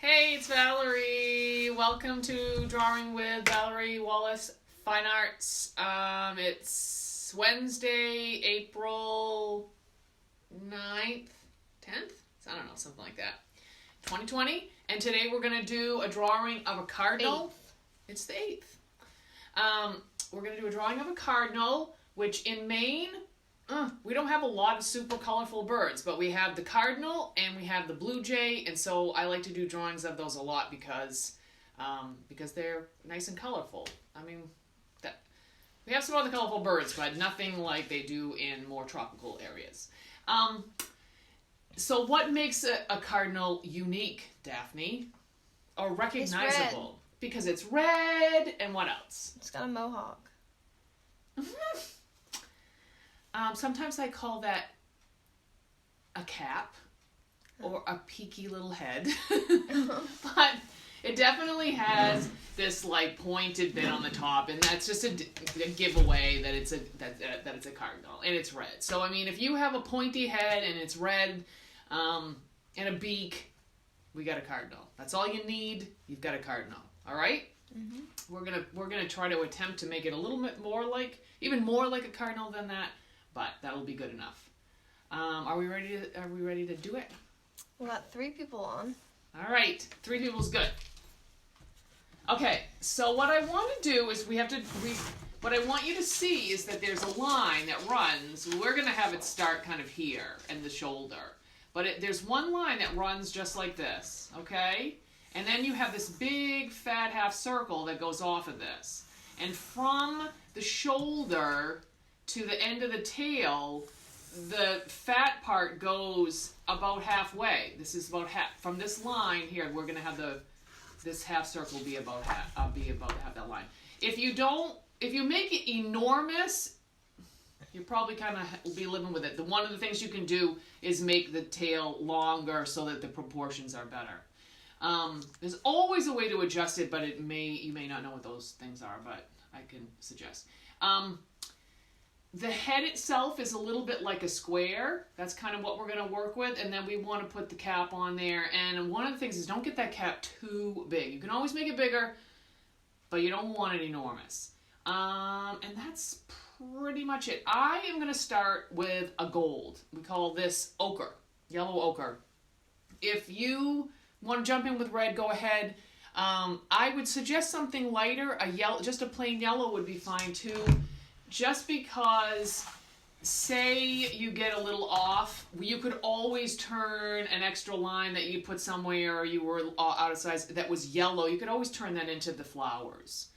Hey, it's Valerie. Welcome to Drawing with Valerie Wallace Fine Arts. It's Wednesday, April 9th, 10th? I don't know, something like that. 2020. And today we're going to do a drawing of a cardinal. 8th. It's the 8th. We're going to do a drawing of a cardinal, which in Maine, we don't have a lot of super colorful birds, but we have the cardinal and we have the blue jay, and so I like to do drawings of those a lot because they're nice and colorful. I mean, we have some other colorful birds, but nothing like they do in more tropical areas. So what makes a cardinal unique, Daphne? Or recognizable? Because it's red, and what else? It's got a mohawk. Sometimes I call that a cap or a peaky little head, but it definitely has this like pointed bit on the top, and that's just a giveaway that it's a cardinal and it's red. So I mean, if you have a pointy head and it's red and a beak, we got a cardinal. That's all you need. You've got a cardinal. All right. Mm-hmm. We're gonna try to attempt to make it a little bit more like, even more like a cardinal than that. But that'll be good enough. Are we ready to do it? We got 3 people on. All right, 3 people's good. Okay, so what I want to do is what I want you to see is that there's a line that runs. We're gonna have it start kind of here in the shoulder, but there's one line that runs just like this, okay? And then you have this big fat half circle that goes off of this, and from the shoulder to the end of the tail, the fat part goes about halfway. This is about half. From this line here, we're gonna have this half circle be about half that line. If you make it enormous, you probably kind of will be living with it. One of the things you can do is make the tail longer so that the proportions are better. There's always a way to adjust it, but you may not know what those things are, but I can suggest. The head itself is a little bit like a square. That's kind of what we're going to work with. And then we want to put the cap on there. And one of the things is don't get that cap too big. You can always make it bigger, but you don't want it enormous. And that's pretty much it. I am going to start with a gold. We call this ochre, yellow ochre. If you want to jump in with red, go ahead. I would suggest something lighter. Just a plain yellow would be fine too. Just because, say you get a little off, you could always turn an extra line that you put somewhere or you were out of size that was yellow. You could always turn that into the flowers.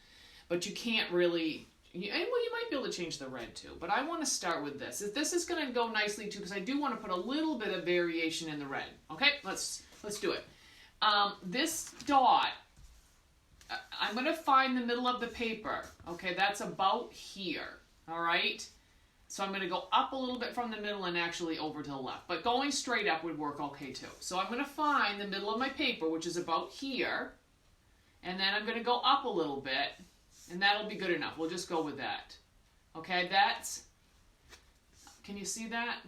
But you can't really, you might be able to change the red too. But I want to start with this. This is going to go nicely too because I do want to put a little bit of variation in the red. Okay, let's do it. This dot, I'm going to find the middle of the paper. Okay, that's about here. All right, so I'm going to go up a little bit from the middle and actually over to the left, but going straight up would work okay too. So I'm going to find the middle of my paper, which is about here, and then I'm going to go up a little bit, and that'll be good enough. We'll just go with that. Okay, can you see that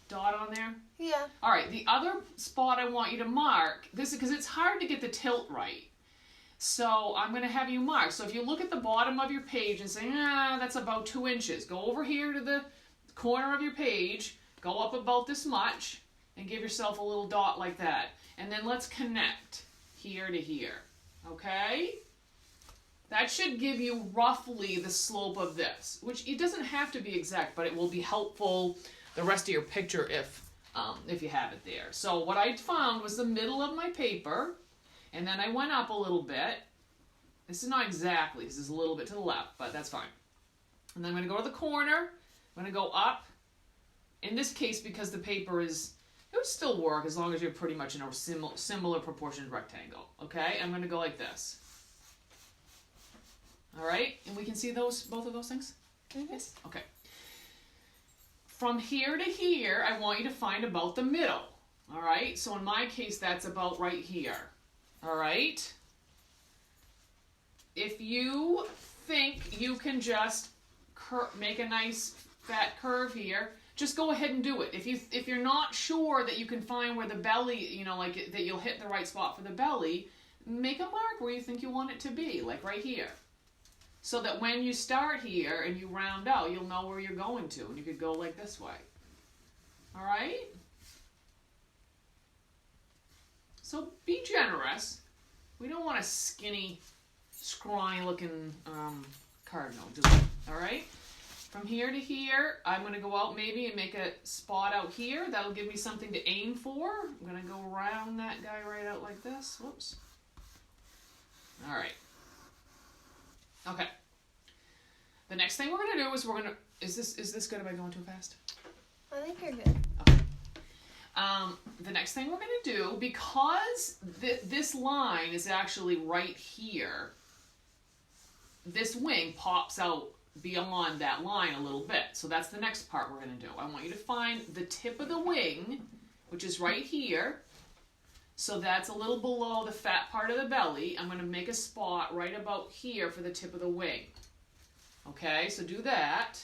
dot on there? Yeah. All right, the other spot I want you to mark, this is because it's hard to get the tilt right. So I'm going to have you mark. So if you look at the bottom of your page and say, that's about 2 inches, go over here to the corner of your page, go up about this much, and give yourself a little dot like that. And then let's connect here to here. Okay? That should give you roughly the slope of this, which it doesn't have to be exact, but it will be helpful the rest of your picture if you have it there. So what I found was the middle of my paper. And then I went up a little bit. This is not exactly, this is a little bit to the left, but that's fine. And then I'm going to go to the corner. I'm going to go up. In this case, because the paper it would still work as long as you're pretty much in a similar proportioned rectangle. Okay, I'm going to go like this. All right, and we can see both of those things? Mm-hmm. Yes? Okay. From here to here, I want you to find about the middle. All right, so in my case, that's about right here. All right. If you think you can just make a nice fat curve here, just go ahead and do it. If you're not sure that you can find where the belly, like that you'll hit the right spot for the belly, make a mark where you think you want it to be, like right here. So that when you start here and you round out, you'll know where you're going to, and you could go like this way. All right? So be generous. We don't want a skinny, scrawny looking cardinal, do we? All right? From here to here, I'm going to go out maybe and make a spot out here. That'll give me something to aim for. I'm going to go around that guy right out like this. Whoops. All right. Okay. The next thing we're going to do is is this good? Am I going too fast? I think you're good. Okay. The next thing we're going to do, because this line is actually right here, this wing pops out beyond that line a little bit. So that's the next part we're going to do. I want you to find the tip of the wing, which is right here. So that's a little below the fat part of the belly. I'm going to make a spot right about here for the tip of the wing. Okay, so do that.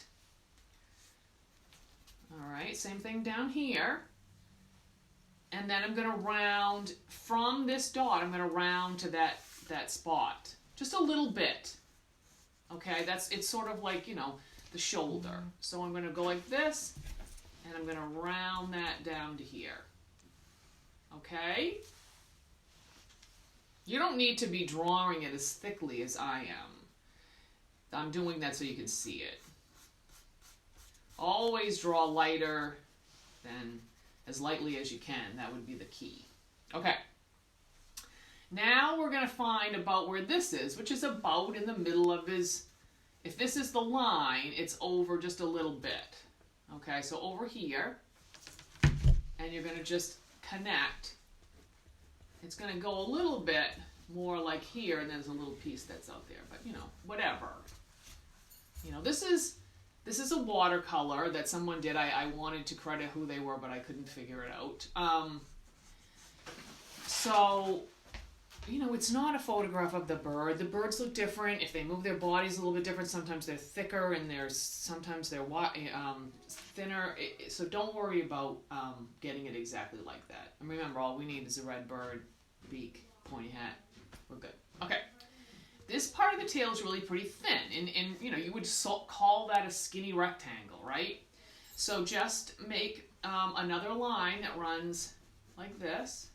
All right, same thing down here. And then I'm going to round from this dot, I'm going to round to that spot. Just a little bit. Okay, it's sort of like, the shoulder. So I'm going to go like this, and I'm going to round that down to here. Okay? You don't need to be drawing it as thickly as I am. I'm doing that so you can see it. Always draw lighter than as lightly as you can. That would be the key. Okay. Now we're going to find about where this is, which is about in the middle of his, if this is the line, it's over just a little bit. Okay, so over here, and you're going to just connect. It's going to go a little bit more like here, and there's a little piece that's out there, but whatever. This is a watercolor that someone did. I wanted to credit who they were, but I couldn't figure it out. So, it's not a photograph of the bird. The birds look different. If they move their bodies a little bit different, sometimes they're thicker and sometimes they're thinner. So don't worry about getting it exactly like that. And remember, all we need is a red bird, beak, pointy hat. We're good. Okay. This part of the tail is really pretty thin, and you would call that a skinny rectangle, right? So just make another line that runs like this,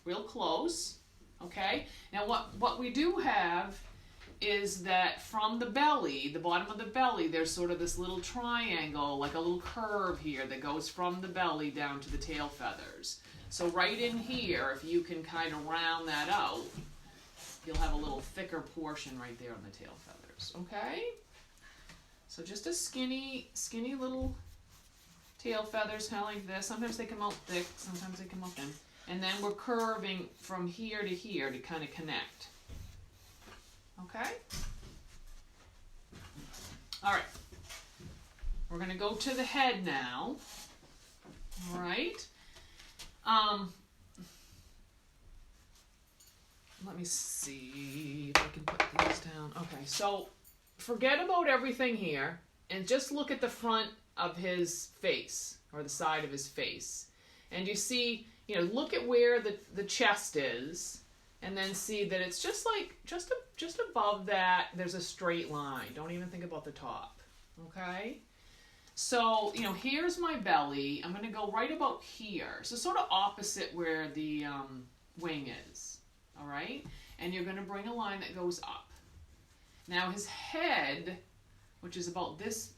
real close, okay? Now what we do have is that from the belly, the bottom of the belly, there's sort of this little triangle, like a little curve here that goes from the belly down to the tail feathers. So right in here, if you can kind of round that out, you'll have a little thicker portion right there on the tail feathers, okay? So just a skinny little tail feathers, kind of like this. Sometimes they come out thick, sometimes they come out thin. And then we're curving from here to kind of connect. Okay? All right. We're going to go to the head now. All right? Let me see if I can put these down. Okay, so forget about everything here and just look at the front of his face, or the side of his face. And you see, look at where the chest is, and then see that it's just above that, there's a straight line. Don't even think about the top, okay? So, here's my belly. I'm going to go right about here. So sort of opposite where the wing is. All right, and you're going to bring a line that goes up. Now his head, which is about this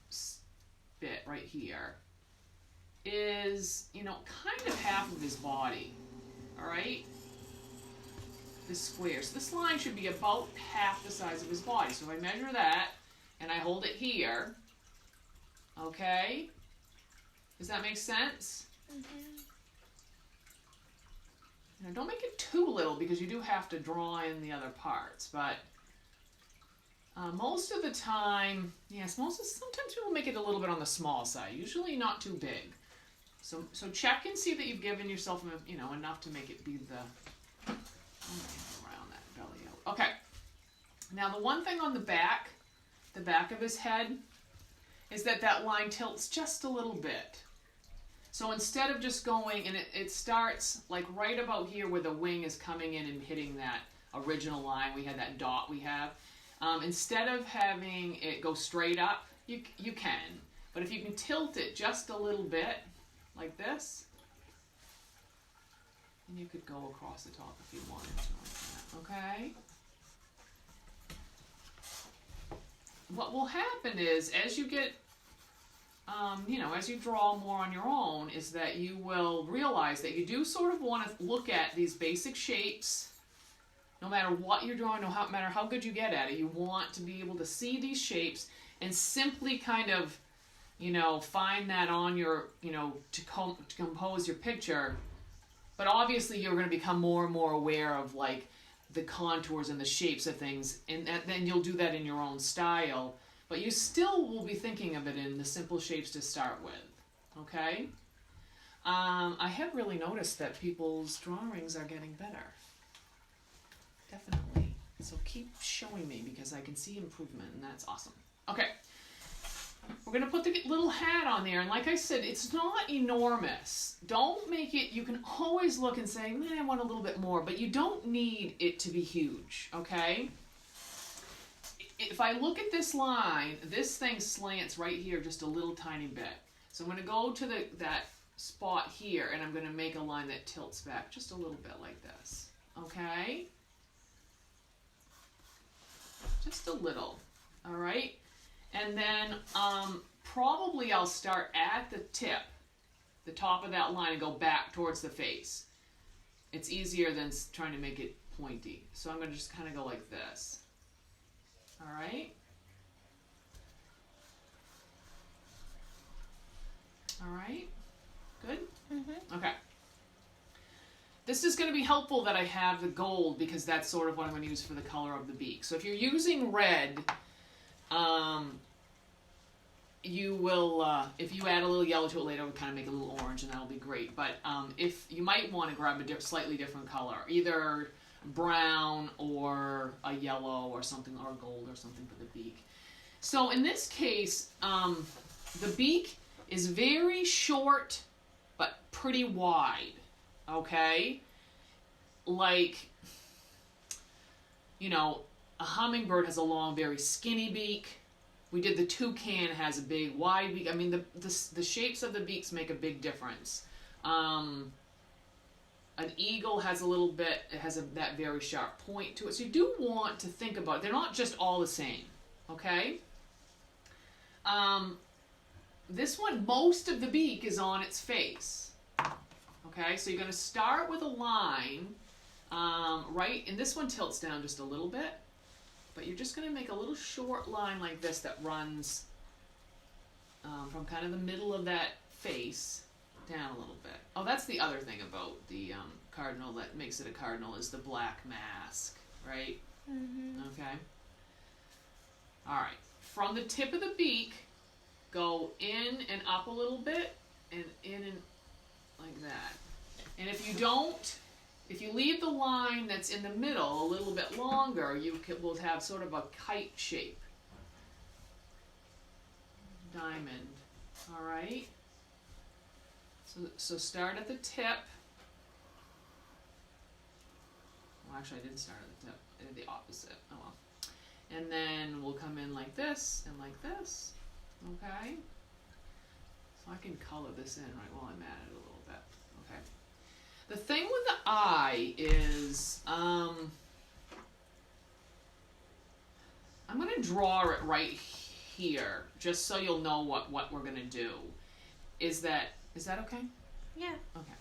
bit right here, is, kind of half of his body. All right, this square. So this line should be about half the size of his body. So if I measure that and I hold it here, okay, does that make sense? Mm-hmm. Don't make it too little because you do have to draw in the other parts, but most of the time, yes, sometimes people make it a little bit on the small side, usually not too big. So check and see that you've given yourself, enough to make it be around that belly out. Okay. Now the one thing on the back of his head, is that that line tilts just a little bit. So instead of just going, and it starts like right about here where the wing is coming in and hitting that original line, we had that dot we have. Instead of having it go straight up, you can. But if you can tilt it just a little bit, like this, and you could go across the top if you wanted to, like that, okay? What will happen is, as you get, as you draw more on your own, is that you will realize that you do sort of want to look at these basic shapes. No matter what you're drawing, no matter how good you get at it, you want to be able to see these shapes and simply kind of, find that on your, to compose your picture. But obviously you're going to become more and more aware of like the contours and the shapes of things, and then you'll do that in your own style. But you still will be thinking of it in the simple shapes to start with, okay? I have really noticed that people's drawings are getting better. Definitely. So keep showing me because I can see improvement, and that's awesome. Okay. We're going to put the little hat on there, and like I said, it's not enormous. Don't make it, you can always look and say, man, I want a little bit more, but you don't need it to be huge, okay? If I look at this line, this thing slants right here just a little tiny bit. So I'm going to go to that spot here, and I'm going to make a line that tilts back just a little bit like this, okay? Just a little, all right? And then probably I'll start at the tip, the top of that line, and go back towards the face. It's easier than trying to make it pointy. So I'm going to just kind of go like this. All right? All right? Good? Mm-hmm. Okay. This is going to be helpful that I have the gold because that's sort of what I'm going to use for the color of the beak. So if you're using red, you will, if you add a little yellow to it later, it will kind of make a little orange, and that'll be great. But if you might want to grab a slightly different color, either brown or a yellow or something, or gold or something for the beak. So in this case, the beak is very short but pretty wide. Okay, like, a hummingbird has a long, very skinny beak. We did the toucan has a big, wide beak. I mean, the shapes of the beaks make a big difference. An eagle has a little bit, it has that very sharp point to it. So you do want to think about it. They're not just all the same, okay? This one, most of the beak is on its face. Okay, so you're going to start with a line, right, and this one tilts down just a little bit, but you're just going to make a little short line like this that runs from kind of the middle of that face down a little bit. Oh, that's the other thing about the cardinal that makes it a cardinal is the black mask, right? Mm-hmm. Okay. All right, from the tip of the beak, go in and up a little bit, and in and like that. And if you leave the line that's in the middle a little bit longer, you will have sort of a kite shape. Diamond. All right? So start at the tip. Well, actually, I didn't start at the tip. I did the opposite. Oh, well. And then we'll come in like this and like this. Okay? So I can color this in right while I'm at it a little bit. Okay. The thing with the eye is, I'm going to draw it right here, just so you'll know what we're going to do. Is that okay? Yeah. Okay.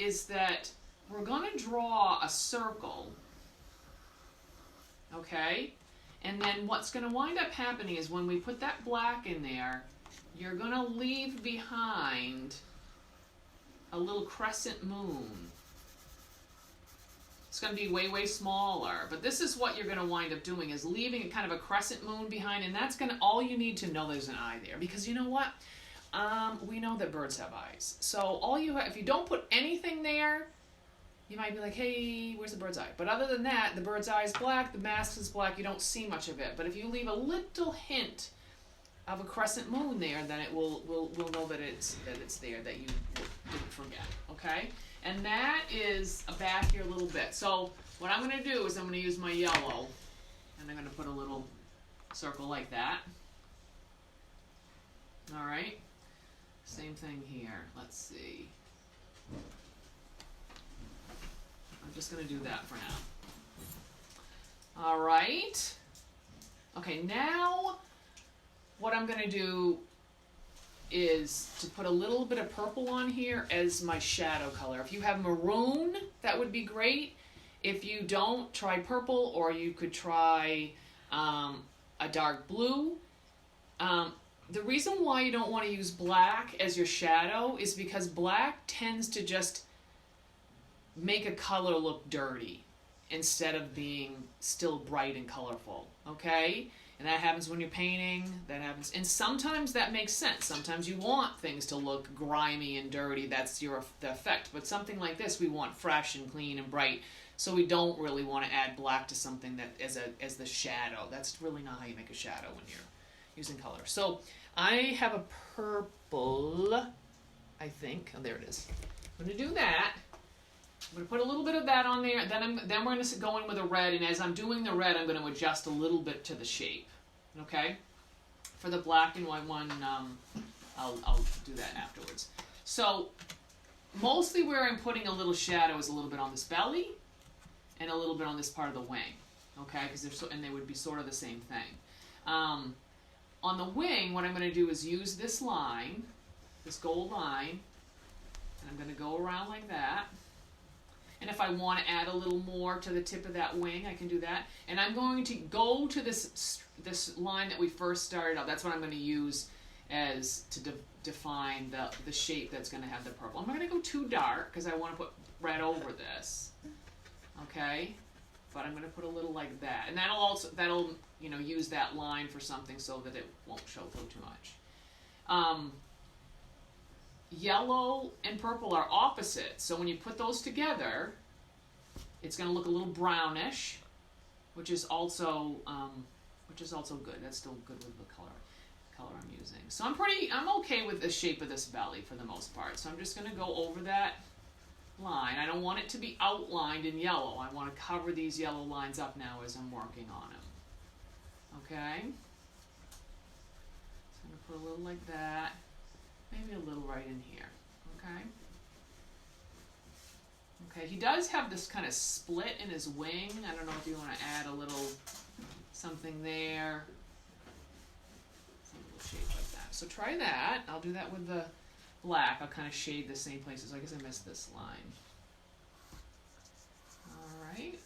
Is that we're going to draw a circle, okay? And then what's going to wind up happening is when we put that black in there, you're going to leave behind a little crescent moon. It's going to be way, way smaller. But this is what you're going to wind up doing, is leaving kind of a crescent moon behind, and that's going to, all you need to know there's an eye there. Because you know what? We know that birds have eyes. So all you have, if you don't put anything there, you might be like, hey, where's the bird's eye? But other than that, the bird's eye is black, the mask is black, you don't see much of it. But if you leave a little hint of a crescent moon there, then it will know that it's there, that you didn't forget. Okay, and that is back here a little bit. So what I'm going to do is I'm going to use my yellow, and I'm going to put a little circle like that. All right, same thing here. Let's see. I'm just going to do that for now. All right. Okay, now what I'm going to do is to put a little bit of purple on here as my shadow color. If you have maroon, that would be great. If you don't, try purple, or you could try a dark blue. The reason why you don't want to use black as your shadow is because black tends to just make a color look dirty instead of being still bright and colorful, okay? And that happens when you're painting, that happens, and sometimes that makes sense. Sometimes you want things to look grimy and dirty, that's the effect. But something like this, we want fresh and clean and bright, so we don't really want to add black to something that as the shadow. That's really not how you make a shadow when you're using color. So I have a purple, I think. Oh, there it is. I'm going to do that. I'm going to put a little bit of that on there. Then we're going to go in with a red, and as I'm doing the red, I'm going to adjust a little bit to the shape. Okay? For the black and white one, I'll do that afterwards. So mostly where I'm putting a little shadow is a little bit on this belly and a little bit on this part of the wing. Okay? Because they would be sort of the same thing. On the wing, what I'm going to do is use this line, this gold line, and I'm going to go around like that. And if I want to add a little more to the tip of that wing, I can do that. And I'm going to go to this line that we first started out. That's what I'm going to use as to define the shape that's going to have the purple. I'm not going to go too dark because I want to put red over this. Okay? But I'm going to put a little like that. And that'll use that line for something so that it won't show through too much. Yellow and purple are opposite, so when you put those together, it's going to look a little brownish, which is also good. That's still good with the color I'm using. So I'm okay with the shape of this belly for the most part. So I'm just going to go over that line. I don't want it to be outlined in yellow. I want to cover these yellow lines up now as I'm working on them. Okay? So I'm going to put a little like that. Maybe a little right in here, okay? Okay, he does have this kind of split in his wing. I don't know if you want to add a little something there. Some little shape like that. So try that. I'll do that with the black. I'll kind of shade the same places. I guess I missed this line. All right.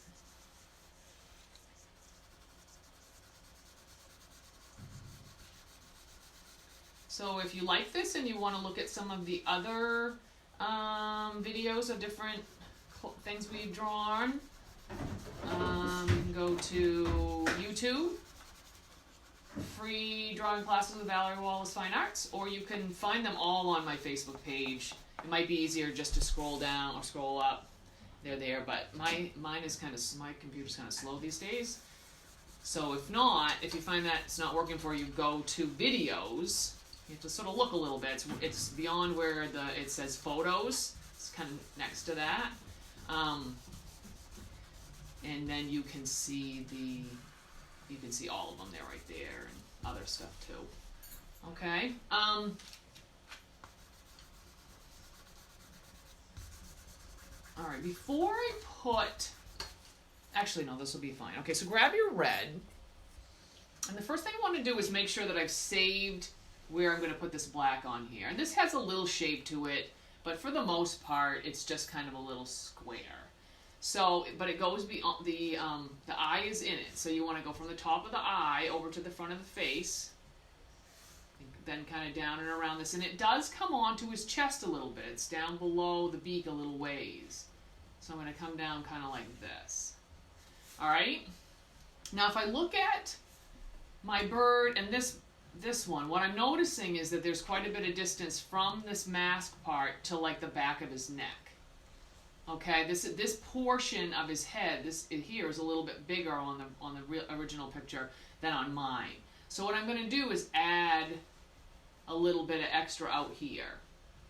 So if you like this and you want to look at some of the other videos of different things we've drawn, you can go to YouTube, free drawing classes with Valerie Wallace Fine Arts, or you can find them all on my Facebook page. It might be easier just to scroll down or scroll up. They're there, but my computer's kind of slow these days. So if you find that it's not working for you, go to videos. You have to sort of look a little bit. It's beyond where it says photos. It's kind of next to that. And then you can see all of them there right there and other stuff too. Okay. All right, before I actually no, this will be fine. Okay, so grab your red. And the first thing I want to do is make sure that I've saved where I'm going to put this black on here. And this has a little shape to it, but for the most part, it's just kind of a little square. So, but it goes beyond the eye is in it. So you want to go from the top of the eye over to the front of the face, then kind of down and around this. And it does come onto his chest a little bit. It's down below the beak a little ways. So I'm going to come down kind of like this. All right? Now if I look at my bird and this one, what I'm noticing is that there's quite a bit of distance from this mask part to like the back of his neck. Okay, this portion of his head, this here is a little bit bigger on the original picture than on mine. So what I'm going to do is add a little bit of extra out here.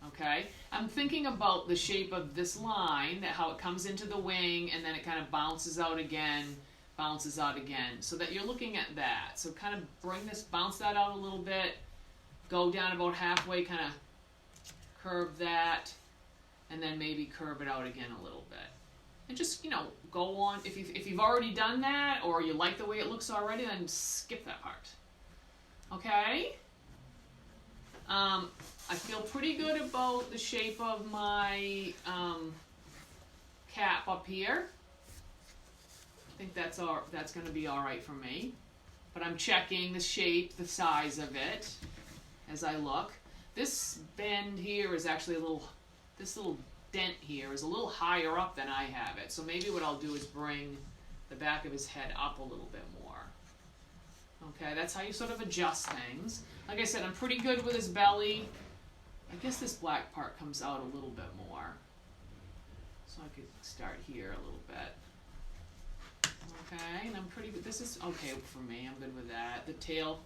Okay? I'm thinking about the shape of this line, that how it comes into the wing and then it kind of bounces out again, so that you're looking at that. So kind of bounce that out a little bit, go down about halfway, kind of curve that, and then maybe curve it out again a little bit. And just, you know, go on. If you've already done that or you like the way it looks already, then skip that part. Okay? I feel pretty good about the shape of my cap up here. I think that's going to be all right for me. But I'm checking the shape, the size of it as I look. This bend here is actually this little dent here is a little higher up than I have it. So maybe what I'll do is bring the back of his head up a little bit more. Okay, that's how you sort of adjust things. Like I said, I'm pretty good with his belly. I guess this black part comes out a little bit more. So I could start here a little bit. Okay, and I'm pretty good. This is okay for me. I'm good with that. The tail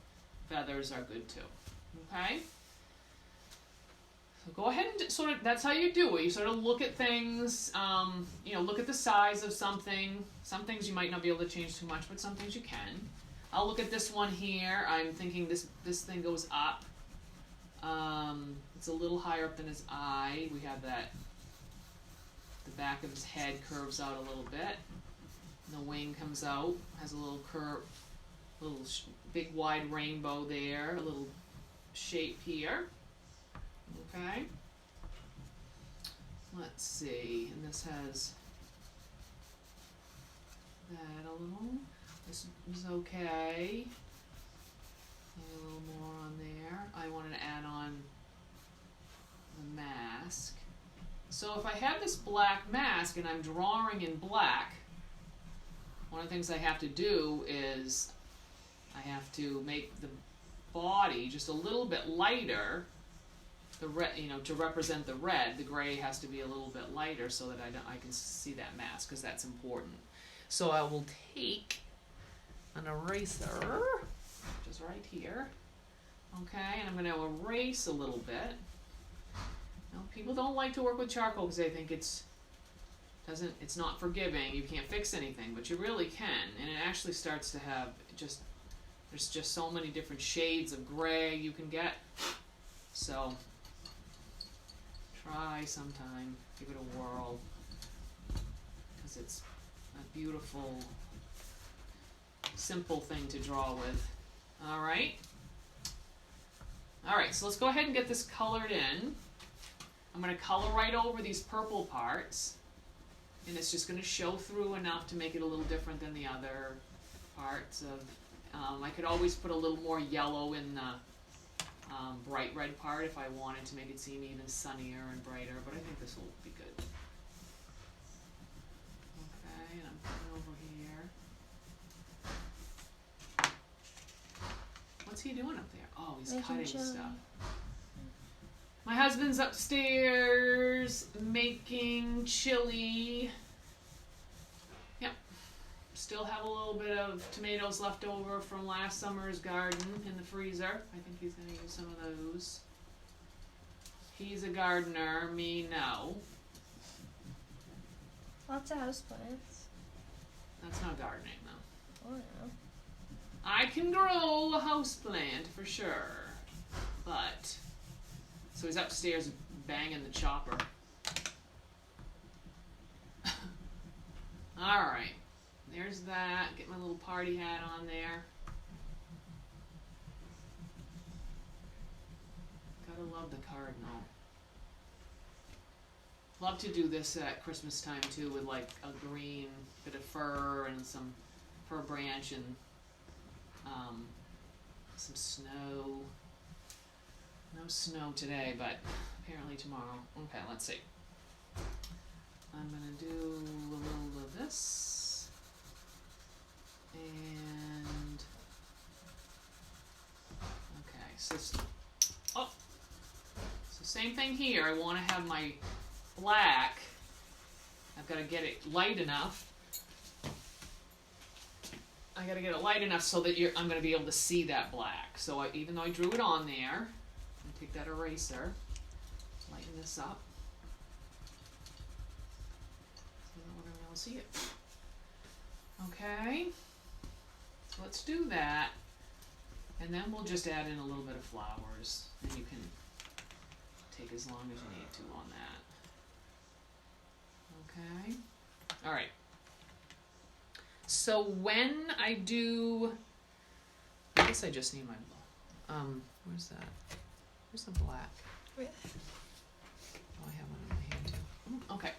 feathers are good too. Okay? So go ahead and that's how you do it. You sort of look at things, you know, look at the size of something. Some things you might not be able to change too much, but some things you can. I'll look at this one here. I'm thinking this thing goes up. It's a little higher up than his eye. We have that, the back of his head curves out a little bit. And the wing comes out, has a little curve, big wide rainbow there, a little shape here. Okay. Let's see, and this has that a little. This is okay. A little more on there. I wanted to add on the mask. So if I have this black mask and I'm drawing in black, one of the things I have to do is I have to make the body just a little bit lighter. The red, you know, to represent the red, the gray has to be a little bit lighter so that I can see that mask, because that's important. So I will take an eraser, which is right here. Okay, and I'm going to erase a little bit. Now, people don't like to work with charcoal because they think it's not forgiving. You can't fix anything, but you really can. And it actually starts to have there's just so many different shades of gray you can get. So try sometime, give it a whirl, because it's a beautiful, simple thing to draw with. All right, so let's go ahead and get this colored in. I'm going to color right over these purple parts, and it's just going to show through enough to make it a little different than the other parts of. I could always put a little more yellow in the bright red part if I wanted to make it seem even sunnier and brighter, but I think this will be good. Okay, and I'm putting over here. What's he doing up there? Oh, he's cutting stuff. My husband's upstairs making chili. Yep. Still have a little bit of tomatoes left over from last summer's garden in the freezer. I think he's going to use some of those. He's a gardener, me no. Lots of houseplants. That's not gardening though. Oh no. I can grow a houseplant for sure, but so he's upstairs banging the chopper. All right. There's that. Get my little party hat on there. Gotta love the Cardinal. Love to do this at Christmas time too, with like a green bit of fur and some fir branch and some snow. No snow today, but apparently tomorrow. Okay, let's see. I'm gonna do a little of this. And okay, so same thing here. I want to have my black. I've got to get it light enough. I gotta get it light enough so that I'm gonna be able to see that black. So even though I drew it on there, I'm gonna take that eraser, lighten this up, so that we're gonna be able to see it. Okay, so let's do that, and then we'll just add in a little bit of flowers, and you can take as long as you need to on that. Okay, all right. So when I do, I guess I just need my, where's that? Where's the black? Yeah. Oh, I have one in my hand too. Okay.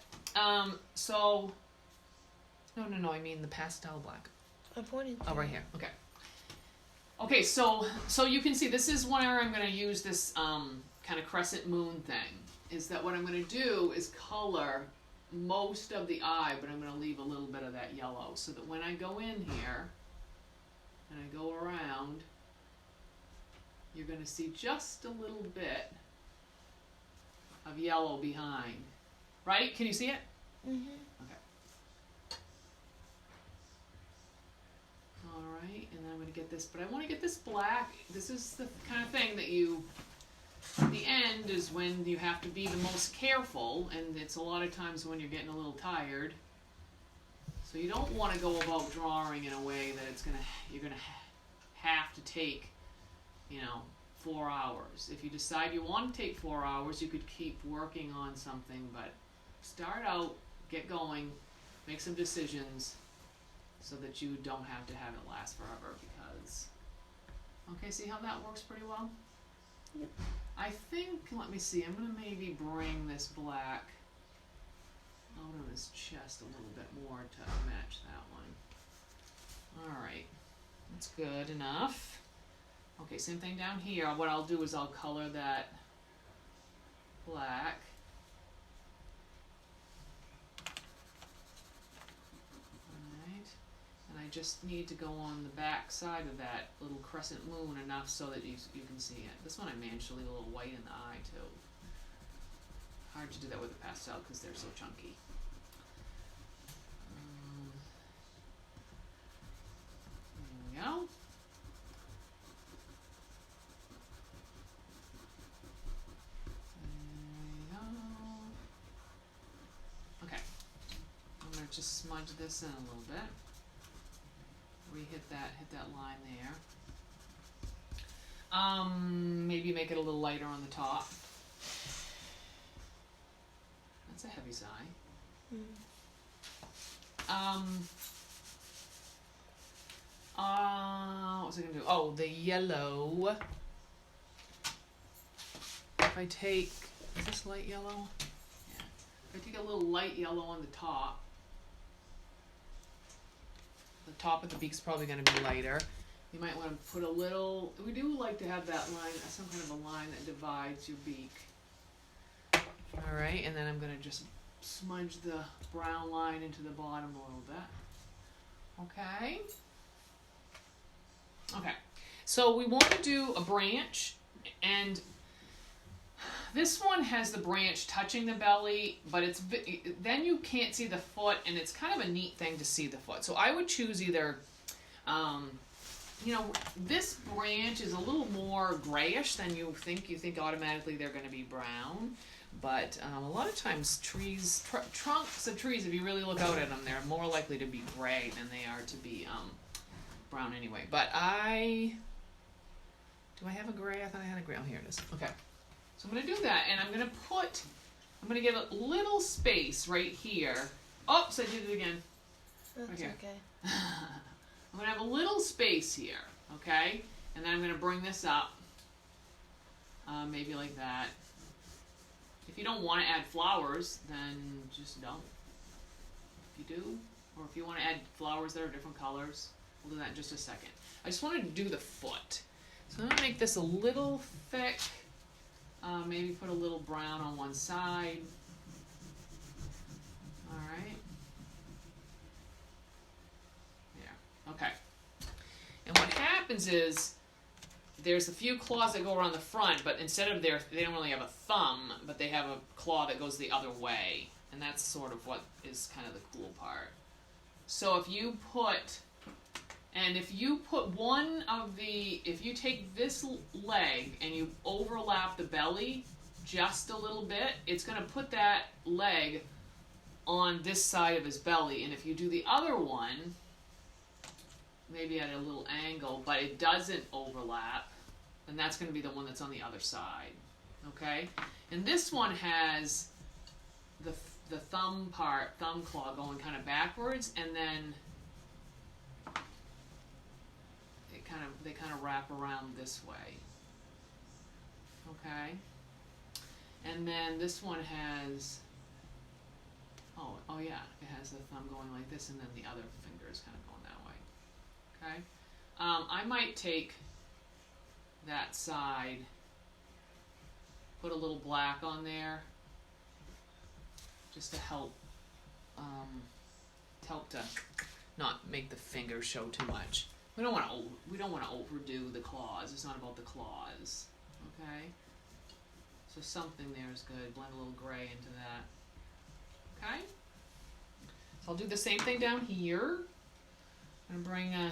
So, no, I mean the pastel black. I pointed. Oh, right here. Okay. Okay, so you can see this is where I'm going to use this kind of crescent moon thing. Is that what I'm going to do is color most of the eye, but I'm going to leave a little bit of that yellow so that when I go in here and I go around, you're going to see just a little bit of yellow behind. Right? Can you see it? Mm-hmm. Okay. All right, and then I'm going to get this, but I want to get this black. This is the kind of thing that you, at the end is when you have to be the most careful, and it's a lot of times when you're getting a little tired. So you don't want to go about drawing in a way that you're going to have to take, 4 hours. If you decide you want to take 4 hours, you could keep working on something, but start out, get going, make some decisions so that you don't have to have it last forever because, okay, see how that works pretty well? Yep. I think, let me see, I'm going to maybe bring this black out of his chest a little bit more to match that one. Alright, that's good enough. Okay, same thing down here. What I'll do is I'll color that black. Alright, and I just need to go on the back side of that little crescent moon enough so that you can see it. This one I managed to leave a little white in the eye too. Hard to do that with a pastel because they're so chunky. There we go. Okay, I'm going to just smudge this in a little bit. We hit that line there. Maybe make it a little lighter on the top. That's a heavy sigh. What was I going to do? Oh, the yellow. If I take, is this light yellow? Yeah. If I take a little light yellow on the top of the beak's probably going to be lighter. You might want to put a little, we do like to have that line, some kind of a line that divides your beak. Alright, and then I'm going to just smudge the brown line into the bottom a little bit. Okay. Okay, so we want to do a branch, and this one has the branch touching the belly, but then you can't see the foot, and it's kind of a neat thing to see the foot. So I would choose either, this branch is a little more grayish than you think. You think automatically they're going to be brown, but a lot of times trunks of trees, if you really look out at them, they're more likely to be gray than they are to be brown anyway. But do I have a gray? I thought I had a gray. Oh, here it is. Okay. So I'm going to do that, and I'm going to get a little space right here. Oops, I did it again. That's right here. okay. I'm going to have a little space here, okay? And then I'm going to bring this up, maybe like that. If you don't want to add flowers, then just don't. If you do, or if you want to add flowers that are different colors, we'll do that in just a second. I just wanted to do the foot. So I'm going to make this a little thick. Maybe put a little brown on one side. Alright. Yeah. Okay. And what happens is there's a few claws that go around the front, but instead of they don't really have a thumb, but they have a claw that goes the other way. And that's sort of what is kind of the cool part. So if you put And if you put if you take this leg and you overlap the belly just a little bit, it's going to put that leg on this side of his belly. And if you do the other one, maybe at a little angle, but it doesn't overlap, then that's going to be the one that's on the other side. Okay? And this one has the thumb claw going kind of backwards, and then they kind of wrap around this way. Okay? And then this one has, oh yeah, it has the thumb going like this, and then the other finger is kind of going that way. Okay? I might take that side, put a little black on there, just to help to not make the fingers show too much. We don't want to overdo the claws. It's not about the claws. Okay? So something there is good. Blend a little gray into that. Okay? So I'll do the same thing down here. I'm going to bring a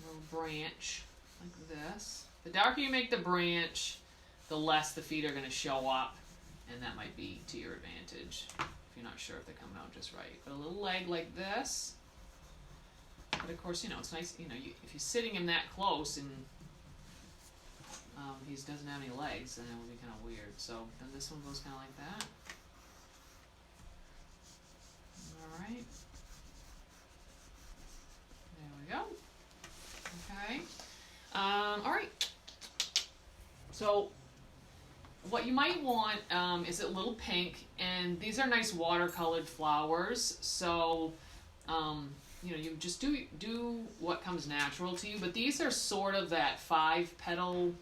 little branch like this. The darker you make the branch, the less the feet are going to show up, and that might be to your advantage if you're not sure if they're coming out just right. But a little leg like this. But of course, it's nice, if you're sitting him that close and he doesn't have any legs, then it would be kind of weird. So then this one goes kind of like that. All right. There we go. Okay. All right. So what you might want is a little pink, and these are nice watercolored flowers. So you just do what comes natural to you. But these are sort of that 5-petal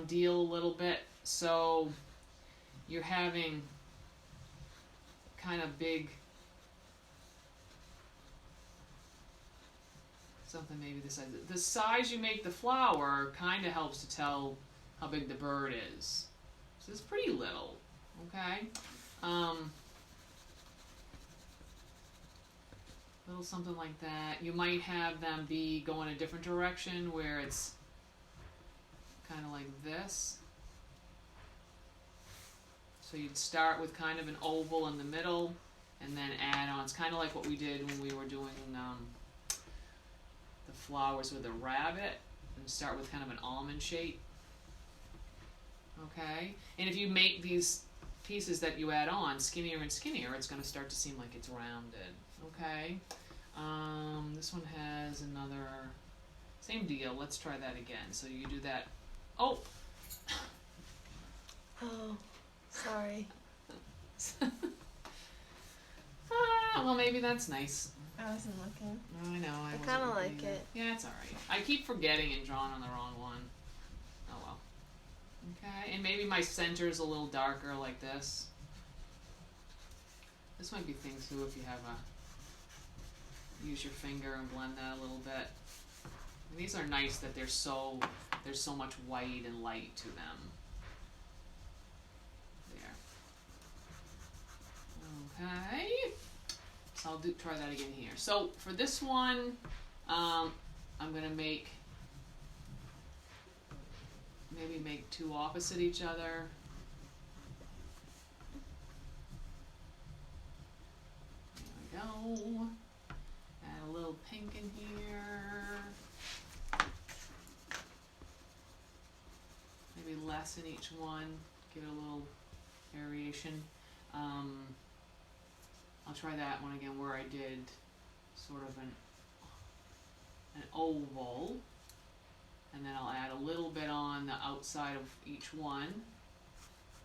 deal a little bit. So you're having kind of big, something maybe the size. The size you make the flower kind of helps to tell how big the bird is. So it's pretty little, okay? Little something like that. You might have them be going a different direction where it's kind of like this. So you'd start with kind of an oval in the middle and then add on. It's kind of like what we did when we were doing the flowers with a rabbit, and start with kind of an almond shape. Okay? And if you make these pieces that you add on skinnier and skinnier, it's going to start to seem like it's rounded. Okay? This one has another, same deal. Let's try that again. So you do that. Oh! Oh, sorry. Well, maybe that's nice. I wasn't looking. I know. I kind of like it. Yeah, it's alright. I keep forgetting and drawing on the wrong one. Oh well. Okay, and maybe my center's a little darker like this. This might be things too if you have use your finger and blend that a little bit. And these are nice that there's so much white and light to them. There. Okay. So I'll try that again here. So for this one, I'm gonna maybe make two opposite each other. There we go. Add a little pink in here. Maybe less in each one. Give it a little variation. I'll try that one again where I did sort of an oval, and then I'll add a little bit on the outside of each one,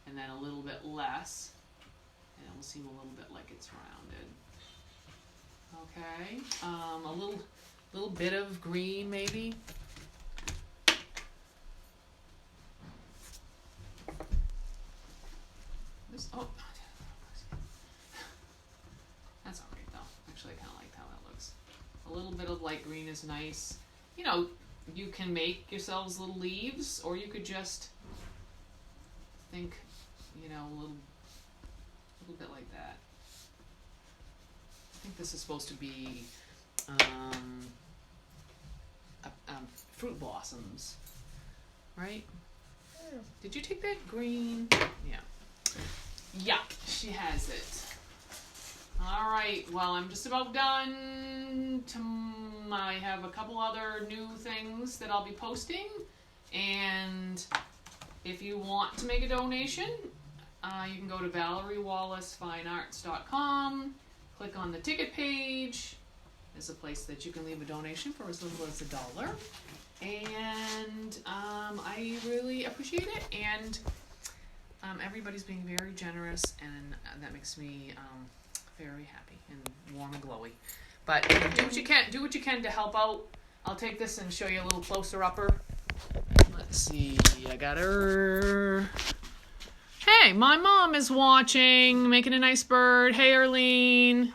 and then a little bit less, and it will seem a little bit like it's rounded. Okay, a little bit of green maybe. Oh. That's alright though. Actually, I kind of like how that looks. A little bit of light green is nice. You can make yourselves little leaves, or you could just think, little bit like that. I think this is supposed to be fruit blossoms, right? Yeah. Did you take that green? Yeah. Yeah, she has it. All right, well, I'm just about done. I have a couple other new things that I'll be posting. And if you want to make a donation, you can go to ValerieWallaceFineArts.com, click on the ticket page. There's a place that you can leave a donation for as little as $1. And I really appreciate it. And everybody's being very generous, and that makes me very happy and warm and glowy. But do what you can. Do what you can to help out. I'll take this and show you a little closer upper. Let's see. I got her. Hey, my mom is watching, making a nice bird. Hey, Arlene.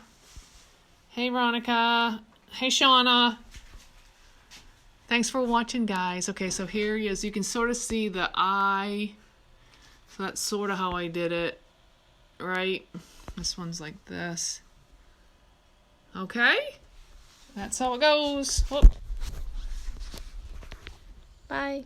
Hey, Veronica. Hey, Shauna. Thanks for watching, guys. Okay, so here he is. You can sort of see the eye. So that's sort of how I did it, right? This one's like this. Okay? That's how it goes. Whoop. Bye.